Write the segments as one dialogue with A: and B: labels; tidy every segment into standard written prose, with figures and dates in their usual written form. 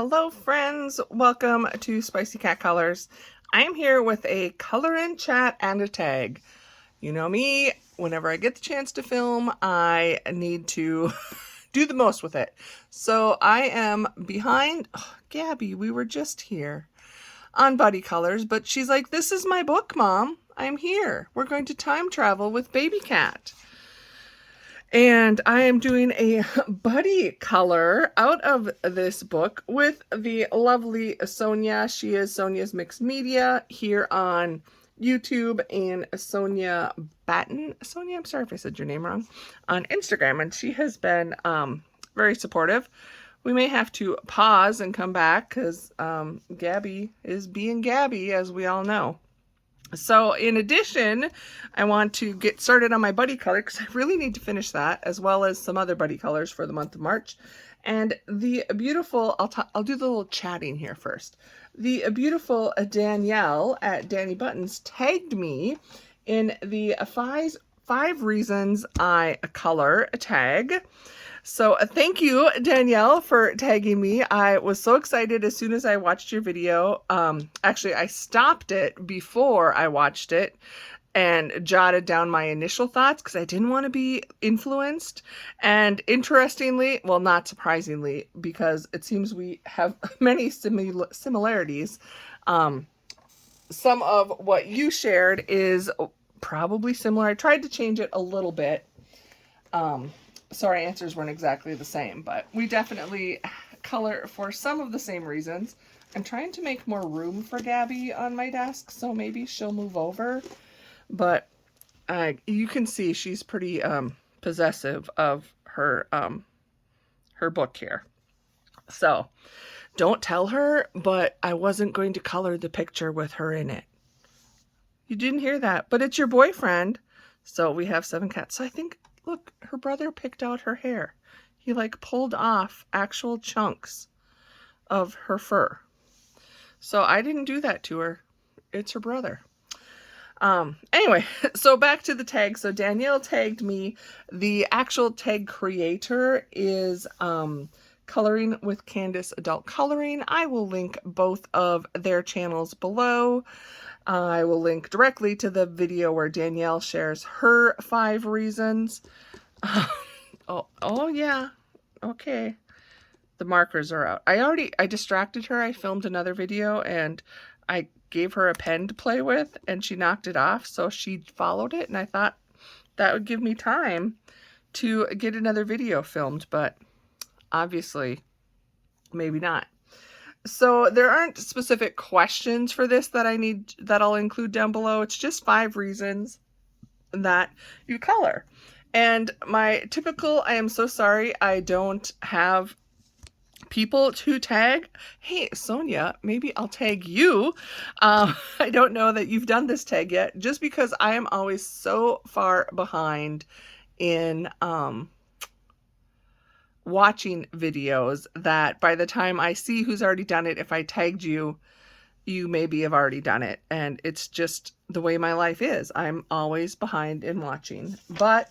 A: Hello friends, welcome to Spicey Cat Colors. I am here with a color in chat and a tag. You know me, whenever I get the chance to film, I need to do the most with it. So I am behind, Gabby, we were just here on Buddy Colors, but she's like, this is my book, Mom. I'm here. We're going to time travel with Baby Cat. And I am doing a buddy color out of this book with the lovely Sonia. She is Sonia's Mixed Media here on YouTube, and Sonia Batten. Sonia, I'm sorry if I said your name wrong, on Instagram. And she has been very supportive. We may have to pause and come back because Gabby is being Gabby, as we all know. So in addition, I want to get started on my buddy color because I really need to finish that, as well as some other buddy colors for the month of March. And the beautiful, I'll do the little chatting here first. The beautiful Danielle at Danny Buttons tagged me in the five reasons I color tag. So thank you, Danielle, for tagging me. I was so excited as soon as I watched your video. Actually, I stopped it before I watched it and jotted down my initial thoughts because I didn't want to be influenced. And interestingly, well, not surprisingly, because it seems we have many similarities. Some of what you shared is probably similar. I tried to change it a little bit. So our answers weren't exactly the same, but we definitely color for some of the same reasons. I'm trying to make more room for Gabby on my desk, so maybe she'll move over. But you can see she's pretty possessive of her book here. So don't tell her, but I wasn't going to color the picture with her in it. You didn't hear that, but it's your boyfriend. So we have 7 cats. So I think, look, her brother picked out her hair. He like pulled off actual chunks of her fur. So I didn't do that to her. It's her brother. Anyway, so back to the tag. So Danielle tagged me. The actual tag creator is Coloring with Candace Adult Coloring. I will link both of their channels below. I will link directly to the video where Danielle shares her 5 reasons. Oh yeah. Okay. The markers are out. I distracted her. I filmed another video and I gave her a pen to play with and she knocked it off. So she followed it and I thought that would give me time to get another video filmed, but obviously maybe not. So there aren't specific questions for this that I'll include down below. It's just 5 reasons that you color. And my typical, I am so sorry, I don't have people to tag. Hey, Sonia, maybe I'll tag you. I don't know that you've done this tag yet, just because I am always so far behind in watching videos that by the time I see who's already done it, if I tagged you, you maybe have already done it. And it's just the way my life is. I'm always behind in watching. But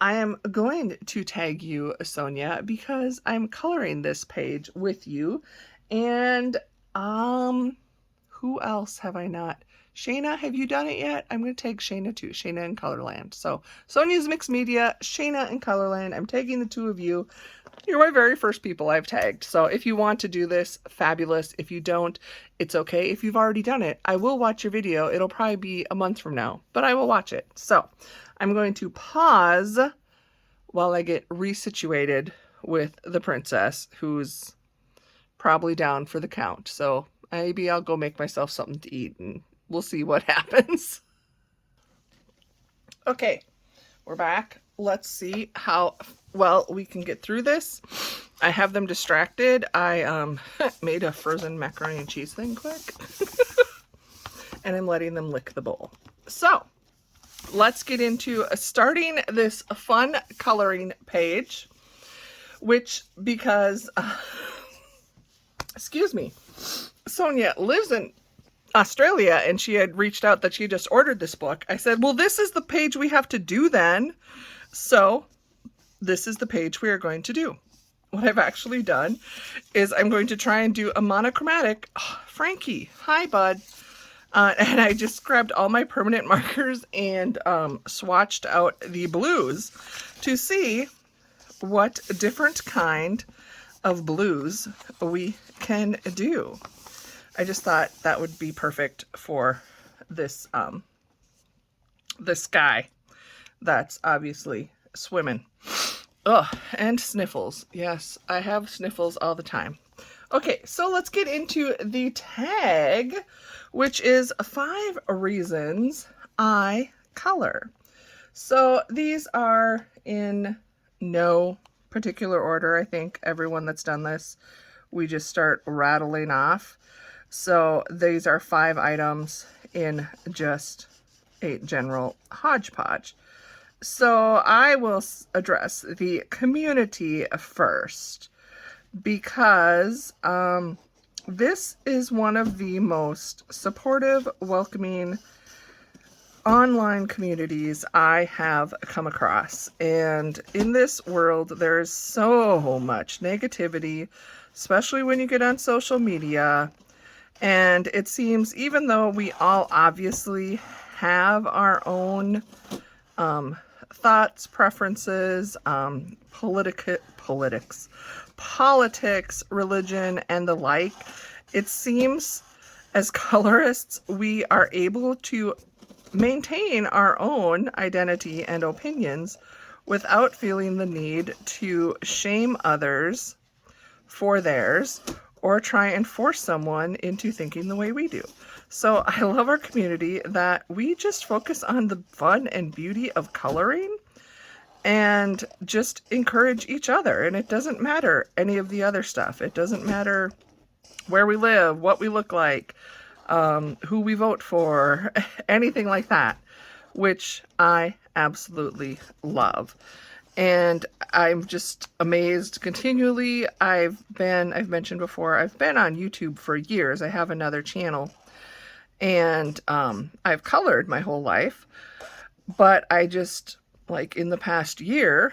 A: I am going to tag you, Sonia, because I'm coloring this page with you. And who else have I not? Shayna, have you done it yet? I'm going to tag Shayna too. Shayna in Colorland. So Sonia's Mixed Media, Shayna in Colorland. I'm tagging the 2 of you. You're my very first people I've tagged. So if you want to do this, fabulous. If you don't, it's okay. If you've already done it, I will watch your video. It'll probably be a month from now, but I will watch it. So I'm going to pause while I get resituated with the princess, who's probably down for the count. So maybe I'll go make myself something to eat and we'll see what happens. Okay, we're back. Let's see how well we can get through this. I have them distracted. I made a frozen macaroni and cheese thing quick. And I'm letting them lick the bowl. So let's get into starting this fun coloring page, which because, excuse me, Sonia lives in Australia and she had reached out that she just ordered this book. I said, well, this is the page we have to do then. So this is the page we are going to do. what I've actually done is I'm going to try and do a monochromatic. Oh, Frankie, hi bud. And I just grabbed all my permanent markers and swatched out the blues to see what different kind of blues we can do. I just thought that would be perfect for this this sky that's obviously swimming. Ugh, and sniffles. Yes, I have sniffles all the time. Okay, so let's get into the tag, which is 5 reasons I color. So these are in no particular order. I think everyone that's done this, we just start rattling off. So these are 5 items in just a general hodgepodge. So I will address the community first, because this is one of the most supportive, welcoming online communities I have come across. And in this world, there's so much negativity, especially when you get on social media. And it seems, even though we all obviously have our own thoughts, preferences, politics, religion, and the like, it seems as colorists we are able to maintain our own identity and opinions without feeling the need to shame others for theirs or try and force someone into thinking the way we do. So I love our community that we just focus on the fun and beauty of coloring and just encourage each other. And it doesn't matter any of the other stuff. It doesn't matter where we live, what we look like, who we vote for, anything like that, which I absolutely love. And I'm just amazed continually. I've mentioned before, I've been on YouTube for years. I have another channel, and I've colored my whole life, but I just, like, in the past year,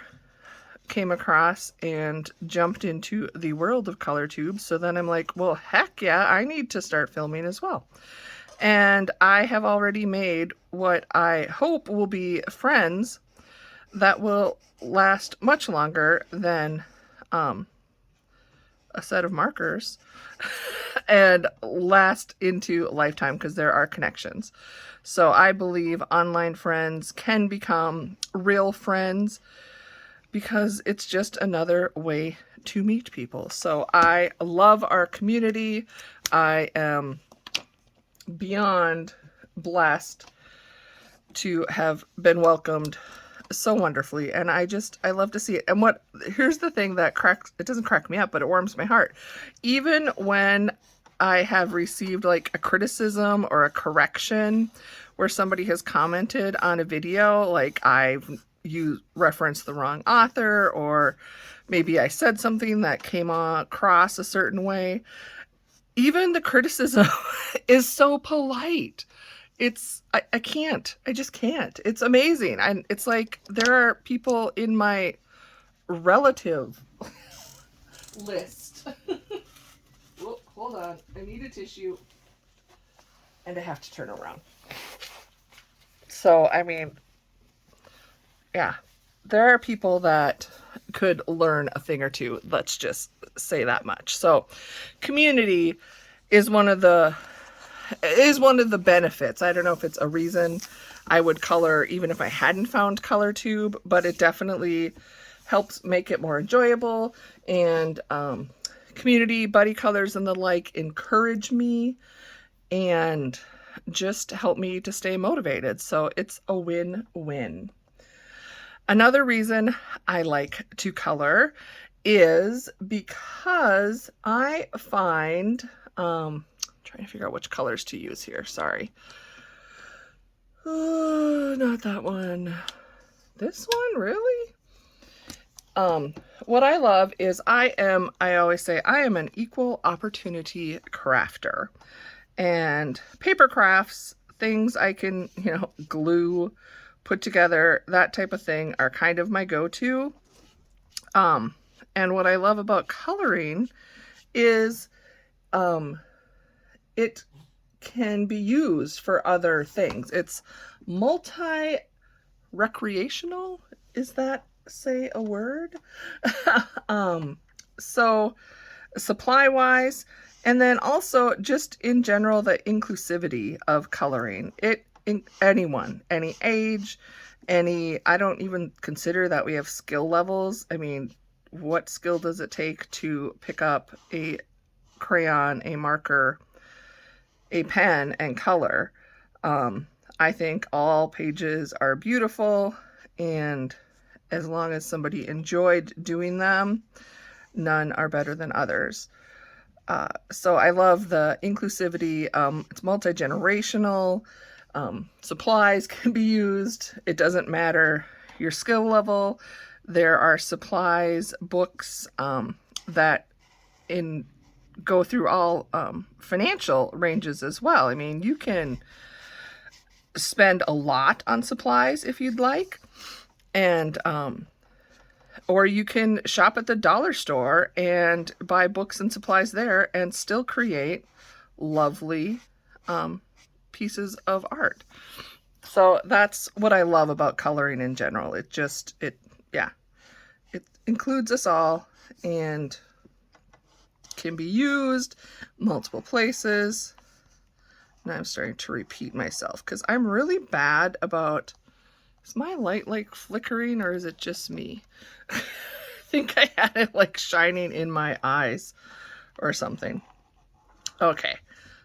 A: came across and jumped into the world of color tubes. So then I'm like, well, heck yeah, I need to start filming as well. And I have already made what I hope will be friends that will last much longer than a set of markers and last into a lifetime, because there are connections. So I believe online friends can become real friends because it's just another way to meet people. So I love our community. I am beyond blessed to have been welcomed so wonderfully, and I love to see it. And here's the thing that it doesn't crack me up, but it warms my heart. Even when I have received like a criticism or a correction where somebody has commented on a video, like you referenced the wrong author, or maybe I said something that came across a certain way, even the criticism is so polite. I can't. I just can't. It's amazing. It's like there are people in my relative list. Oh, hold on. I need a tissue. And I have to turn around. So, I mean, yeah. There are people that could learn a thing or two. Let's just say that much. So, community is one of the benefits. I don't know if it's a reason I would color even if I hadn't found color tube, but it definitely helps make it more enjoyable. And community, buddy colors, and the like encourage me and just help me to stay motivated. So it's a win-win. Another reason I like to color is because I find trying to figure out which colors to use here. Sorry. Oh, not that one. This one, really? What I love is I always say I am an equal opportunity crafter. And paper crafts, things I can, glue, put together, that type of thing are kind of my go-to. And what I love about coloring is it can be used for other things. It's multi-recreational. Is that say a word? So supply-wise, and then also just in general, the inclusivity of coloring. Anyone, any age, I don't even consider that we have skill levels. I mean, what skill does it take to pick up a crayon, a marker, a pen, and color? I think all pages are beautiful, and as long as somebody enjoyed doing them, none are better than others. So I love the inclusivity. It's multi-generational. Supplies can be used. It doesn't matter your skill level. There are supplies, books that go through all financial ranges as well. I mean, you can spend a lot on supplies if you'd like, and or you can shop at the dollar store and buy books and supplies there and still create lovely pieces of art. So that's what I love about coloring in general. It includes us all and can be used multiple places. Now I'm starting to repeat myself because I'm really bad about, is my light like flickering or is it just me? I think I had it like shining in my eyes or something. Okay,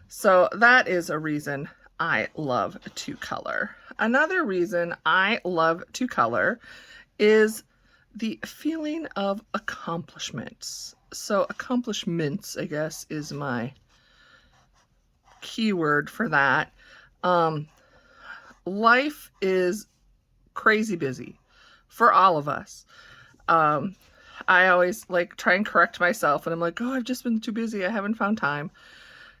A: so that is a reason I love to color. Another reason I love to color is the feeling of accomplishments. So accomplishments, I guess, is my keyword for that. Life is crazy busy for all of us. I always like try and correct myself and I'm like, oh, I've just been too busy. I haven't found time.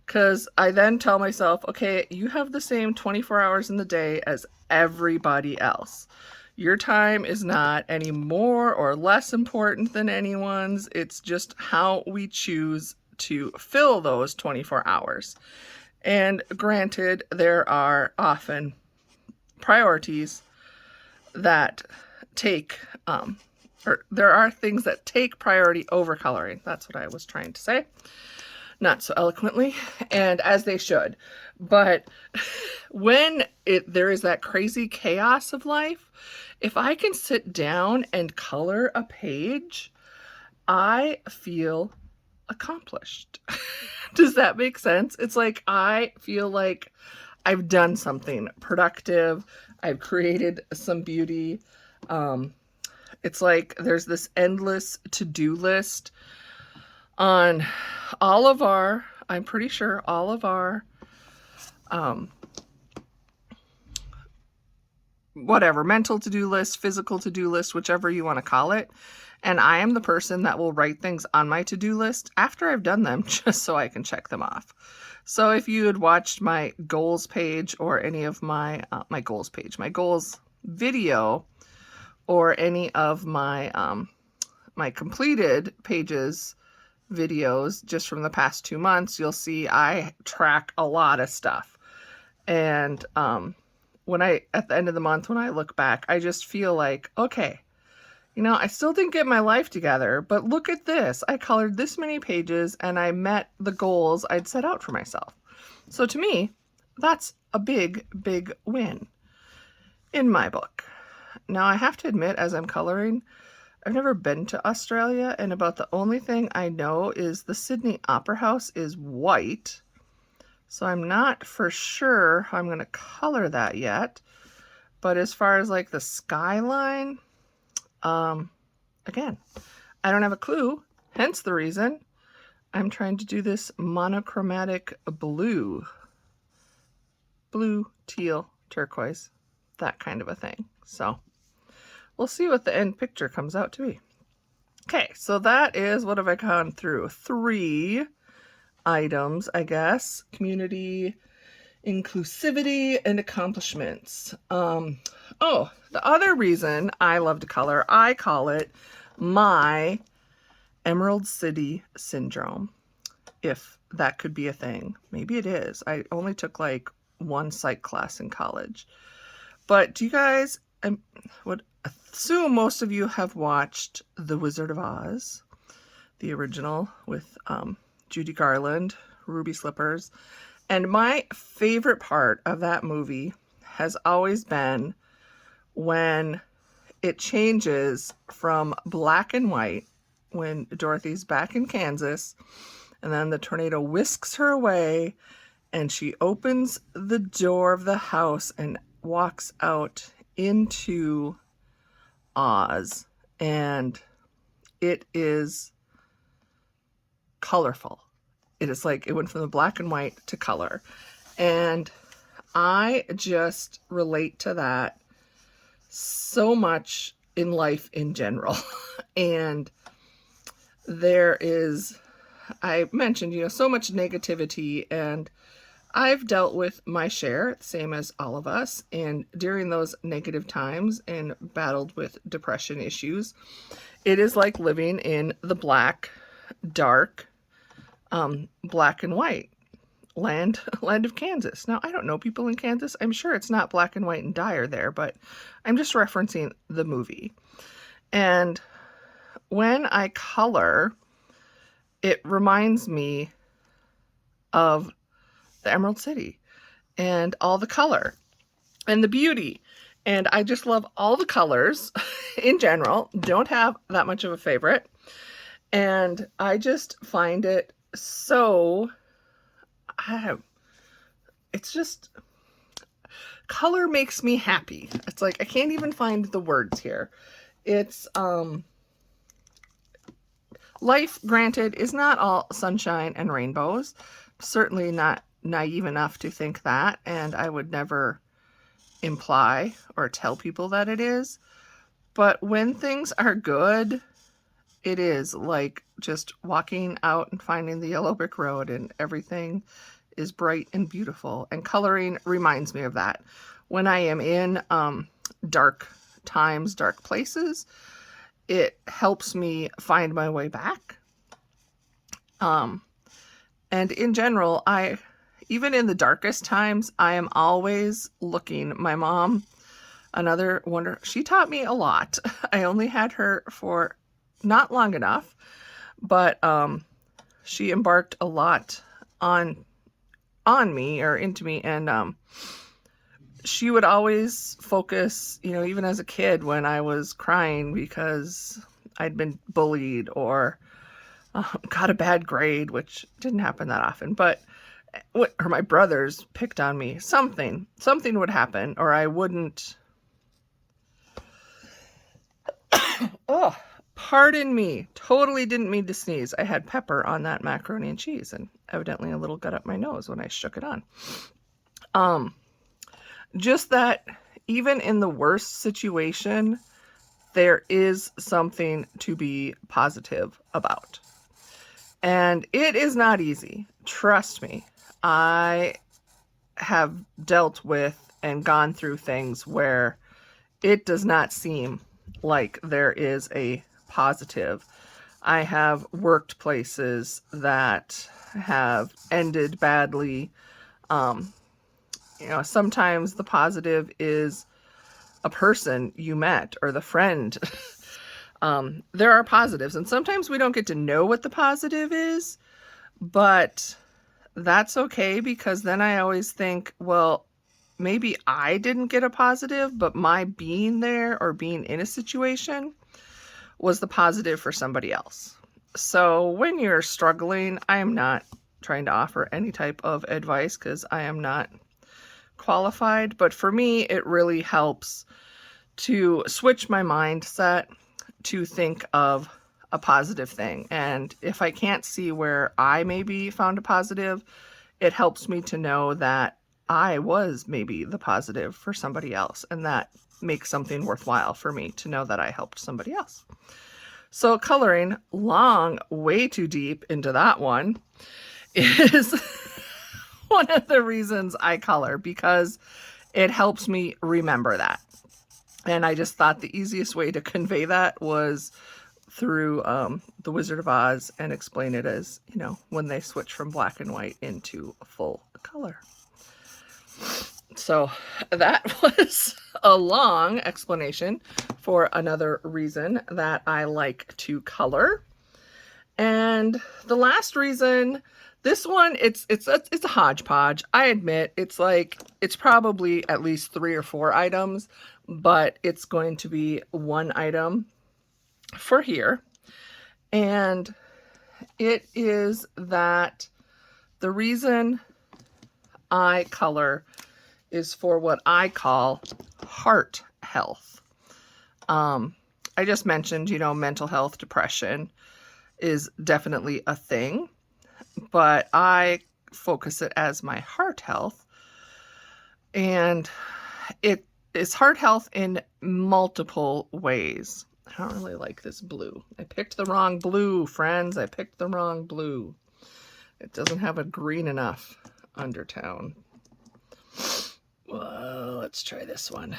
A: Because I then tell myself, okay, you have the same 24 hours in the day as everybody else. Your time is not any more or less important than anyone's. It's just how we choose to fill those 24 hours. And granted, there are often priorities that take, or there are things that take priority over coloring. That's what I was trying to say. Not so eloquently, and as they should. But when there is that crazy chaos of life, if I can sit down and color a page, I feel accomplished. Does that make sense? It's like I feel like I've done something productive. I've created some beauty. It's like there's this endless to-do list on all of our, I'm pretty sure all of our, whatever, mental to-do list, physical to-do list, whichever you want to call it. And I am the person that will write things on my to-do list after I've done them, just so I can check them off. So if you had watched my goals page or any of my goals video, or any of my my completed pages videos just from the past 2 months, you'll see I track a lot of stuff. And at the end of the month, when I look back, I just feel like, okay, you know, I still didn't get my life together, but look at this. I colored this many pages and I met the goals I'd set out for myself. So to me, that's a big, big win in my book. Now I have to admit, as I'm coloring, I've never been to Australia, and about the only thing I know is the Sydney Opera House is white. So I'm not for sure how I'm going to color that yet. But as far as like the skyline, again, I don't have a clue. Hence the reason I'm trying to do this monochromatic blue. Blue, teal, turquoise, that kind of a thing. So we'll see what the end picture comes out to be. Okay, so that is, what have I gone through? 3 items, I guess. Community, inclusivity, and accomplishments. Oh, the other reason I love to color, I call it my Emerald City Syndrome, if that could be a thing. Maybe it is. I only took like one psych class in college. But do you guys, I would assume most of you have watched The Wizard of Oz, the original with Judy Garland, Ruby Slippers. And my favorite part of that movie has always been when it changes from black and white, when Dorothy's back in Kansas, and then the tornado whisks her away, and she opens the door of the house and walks out into Oz. And it is colorful. It is like it went from the black and white to color. And I just relate to that so much in life in general. And there is, I mentioned, so much negativity, and I've dealt with my share, same as all of us, and during those negative times and battled with depression issues, it is like living in the dark, black and white land of Kansas. Now, I don't know people in Kansas. I'm sure it's not black and white and dire there, but I'm just referencing the movie. And when I color, it reminds me of the Emerald City and all the color and the beauty. And I just love all the colors in general. Don't have that much of a favorite. And I just find it so, it's just, color makes me happy. It's like, I can't even find the words here. It's, life, granted, is not all sunshine and rainbows. Certainly not naive enough to think that, and I would never imply or tell people that it is. But when things are good, it is like just walking out and finding the yellow brick road and everything is bright and beautiful. And coloring reminds me of that. When I am in dark times, dark places, it helps me find my way back. And in general, even in the darkest times, I am always looking. My mom, another wonder, she taught me a lot. I only had her for not long enough, but she embarked a lot on me or into me, and she would always focus, even as a kid when I was crying because I'd been bullied or got a bad grade, which didn't happen that often, but or my brothers picked on me, something would happen, or I wouldn't. Oh, pardon me. Totally didn't mean to sneeze. I had pepper on that macaroni and cheese, and evidently a little got up my nose when I shook it on. Just that even in the worst situation, there is something to be positive about. And it is not easy. Trust me. I have dealt with and gone through things where it does not seem like there is a positive. I have worked places that have ended badly. Sometimes the positive is a person you met or the friend. There are positives, and sometimes we don't get to know what the positive is, but that's okay, because then I always think, well, maybe I didn't get a positive, but my being there or being in a situation was the positive for somebody else. So when you're struggling, I am not trying to offer any type of advice because I am not qualified, but for me, it really helps to switch my mindset to think of a positive thing. And if I can't see where I maybe found a positive, it helps me to know that I was maybe the positive for somebody else, and that makes something worthwhile for me to know that I helped somebody else. So coloring, way too deep into that one, is one of the reasons I color, because it helps me remember that. And I just thought the easiest way to convey that was through The Wizard of Oz and explain it as, you know, when they switch from black and white into full color. So that was a long explanation for another reason that I like to color. And the last reason, this one, it's a hodgepodge. I admit it's probably at least 3 or 4 items, but it's going to be one item for here. And it is that the reason I color is for what I call heart health. I just mentioned, you know, mental health, depression is definitely a thing, but I focus it as my heart health. And it is heart health in multiple ways. I don't really like this blue. I picked the wrong blue, friends. I picked the wrong blue. It doesn't have a green enough undertone. Well, let's try this one.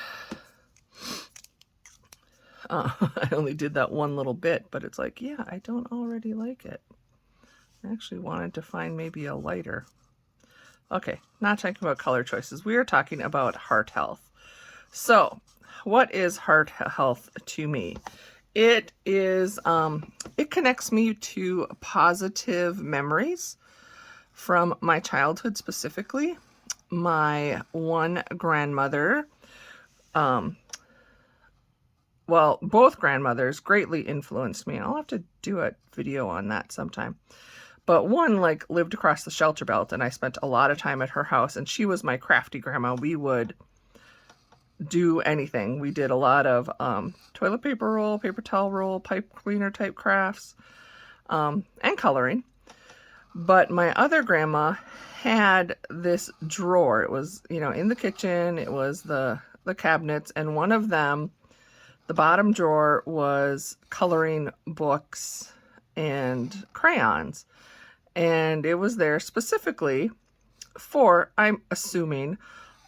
A: I only did that one little bit, but it's like, yeah, I don't already like it. I actually wanted to find maybe a lighter. Okay, not talking about color choices. We are talking about heart health. So, what is heart health to me? It is, it connects me to positive memories from my childhood specifically. My one grandmother, well, both grandmothers greatly influenced me. I'll have to do a video on that sometime. But one lived across the shelter belt, and I spent a lot of time at her house, and she was my crafty grandma. We would do anything. We did a lot of toilet paper roll, paper towel roll, pipe cleaner type crafts, and coloring. But my other grandma had this drawer. It was, you know, in the kitchen. It was the cabinets, and one of them, the bottom drawer, was coloring books and crayons. And it was there specifically for, I'm assuming,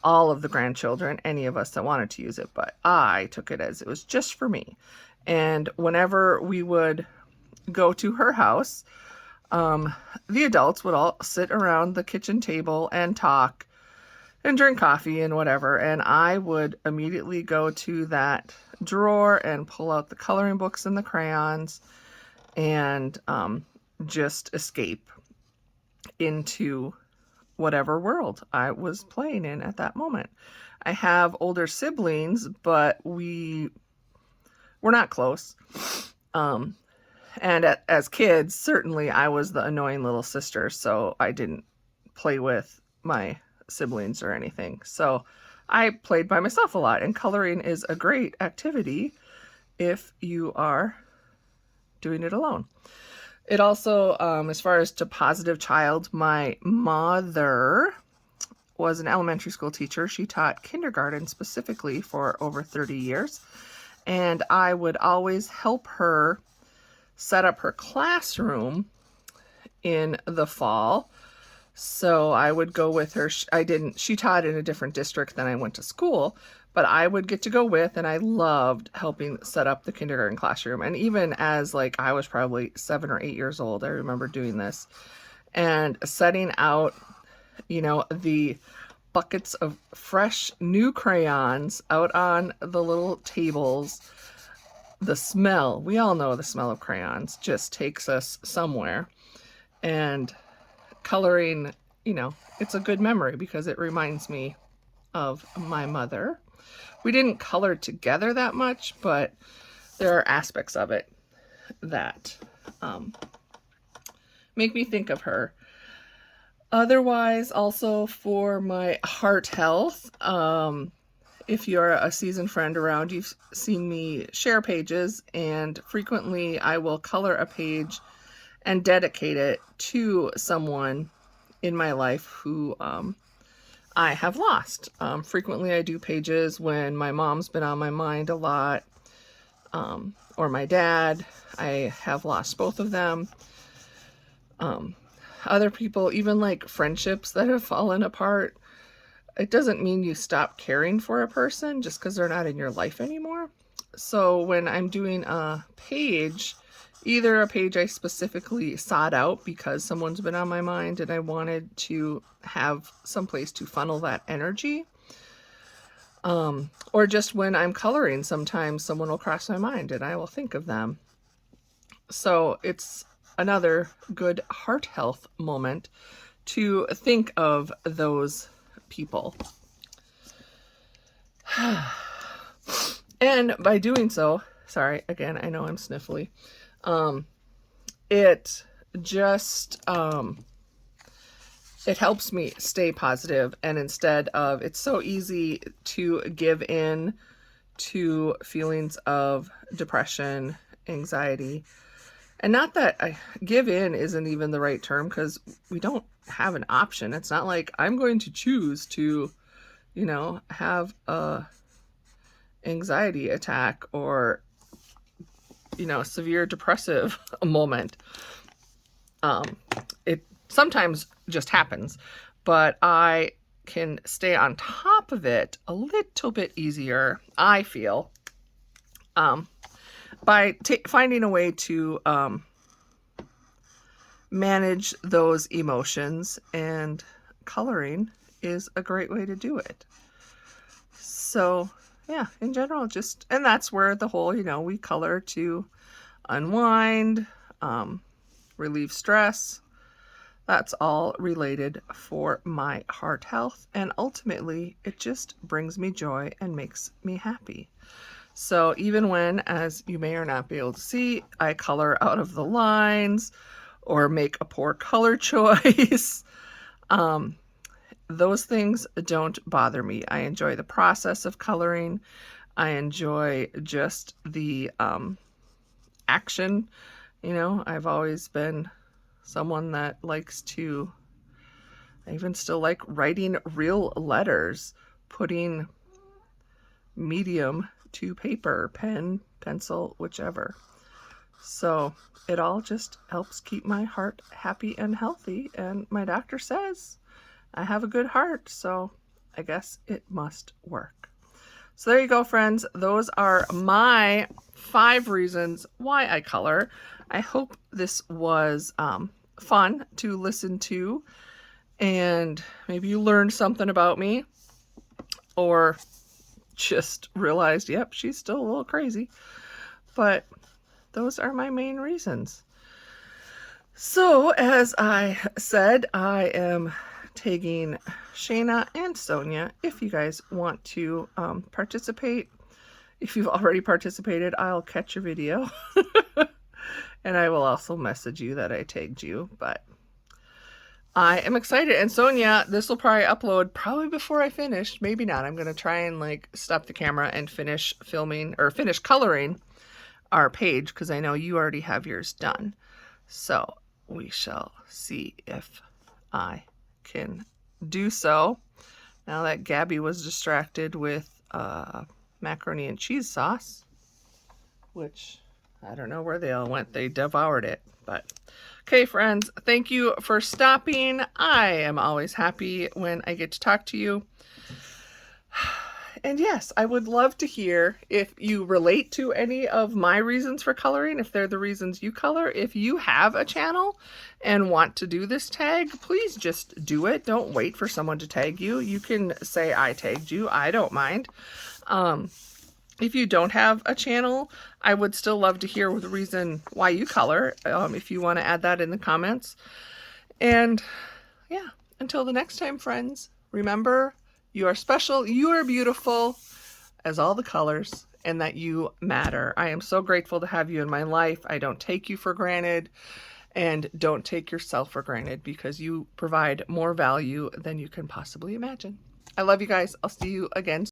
A: all of the grandchildren, any of us that wanted to use it, but I took it as it was just for me. And whenever we would go to her house, the adults would all sit around the kitchen table and talk and drink coffee and whatever, and I would immediately go to that drawer and pull out the coloring books and the crayons and just escape into whatever world I was playing in at that moment. I have older siblings, but we're not close. And as kids, certainly I was the annoying little sister, so I didn't play with my siblings or anything. So I played by myself a lot, and coloring is a great activity if you are doing it alone. It also, as far as to positive child, my mother was an elementary school teacher. She taught kindergarten specifically for over 30 years. And I would always help her set up her classroom in the fall. So I would go with her. She taught in a different district than I went to school, but I would get to go with, and I loved helping set up the kindergarten classroom. And even as I was probably 7 or 8 years old, I remember doing this and setting out, you know, the buckets of fresh new crayons out on the little tables. The smell, we all know the smell of crayons just takes us somewhere. And coloring, you know, it's a good memory because it reminds me of my mother. We didn't color together that much, but there are aspects of it that make me think of her. Otherwise, also for my heart health, if you're a seasoned friend around, you've seen me share pages, and frequently I will color a page and dedicate it to someone in my life who I have lost. Frequently I do pages when my mom's been on my mind a lot, or my dad. I have lost both of them. Other people, even friendships that have fallen apart. It doesn't mean you stop caring for a person just because they're not in your life anymore. So when I'm doing a page, either a page I specifically sought out because someone's been on my mind and I wanted to have some place to funnel that energy. Or just when I'm coloring, sometimes someone will cross my mind and I will think of them. So it's another good heart health moment to think of those people. And by doing so, sorry, again, I know I'm sniffly. It just, it helps me stay positive. And instead of, it's so easy to give in to feelings of depression, anxiety. And not that I give in isn't even the right term, because we don't have an option. It's not like I'm going to choose to, you know, have a anxiety attack or, you know, severe depressive moment. It sometimes just happens, but I can stay on top of it a little bit easier, I feel, by finding a way to manage those emotions, and coloring is a great way to do it. So yeah, in general, just, and that's where the whole, you know, we color to unwind, relieve stress. That's all related for my heart health, and ultimately it just brings me joy and makes me happy. So even when, as you may or not be able to see, I color out of the lines or make a poor color choice, those things don't bother me. I enjoy the process of coloring. I enjoy just the action. You know, I've always been someone that likes to, I even still like writing real letters, putting medium to paper, pen, pencil, whichever. So it all just helps keep my heart happy and healthy. And my doctor says I have a good heart, so I guess it must work. So there you go, friends. Those are my 5 reasons why I color. I hope this was fun to listen to, and maybe you learned something about me, or just realized, yep, she's still a little crazy. But those are my main reasons. So as I said, I am tagging Shayna and Sonia if you guys want to participate. If you've already participated, I'll catch your video. And I will also message you that I tagged you, but I am excited. And Sonia, this will probably upload probably before I finish. Maybe not. I'm going to try and like stop the camera and finish filming or finish coloring our page, because I know you already have yours done. So we shall see if I can do so. Now that Gabby was distracted with macaroni and cheese sauce, which I don't know where they all went. They devoured it. But okay, friends, thank you for stopping. I am always happy when I get to talk to you. And yes, I would love to hear if you relate to any of my reasons for coloring, if they're the reasons you color. If you have a channel and want to do this tag, please just do it. Don't wait for someone to tag you. You can say I tagged you. I don't mind. If you don't have a channel, I would still love to hear the reason why you color, if you want to add that in the comments. And yeah, until the next time, friends, remember, you are special, you are beautiful as all the colors, and that you matter. I am so grateful to have you in my life. I don't take you for granted, and don't take yourself for granted, because you provide more value than you can possibly imagine. I love you guys. I'll see you again soon.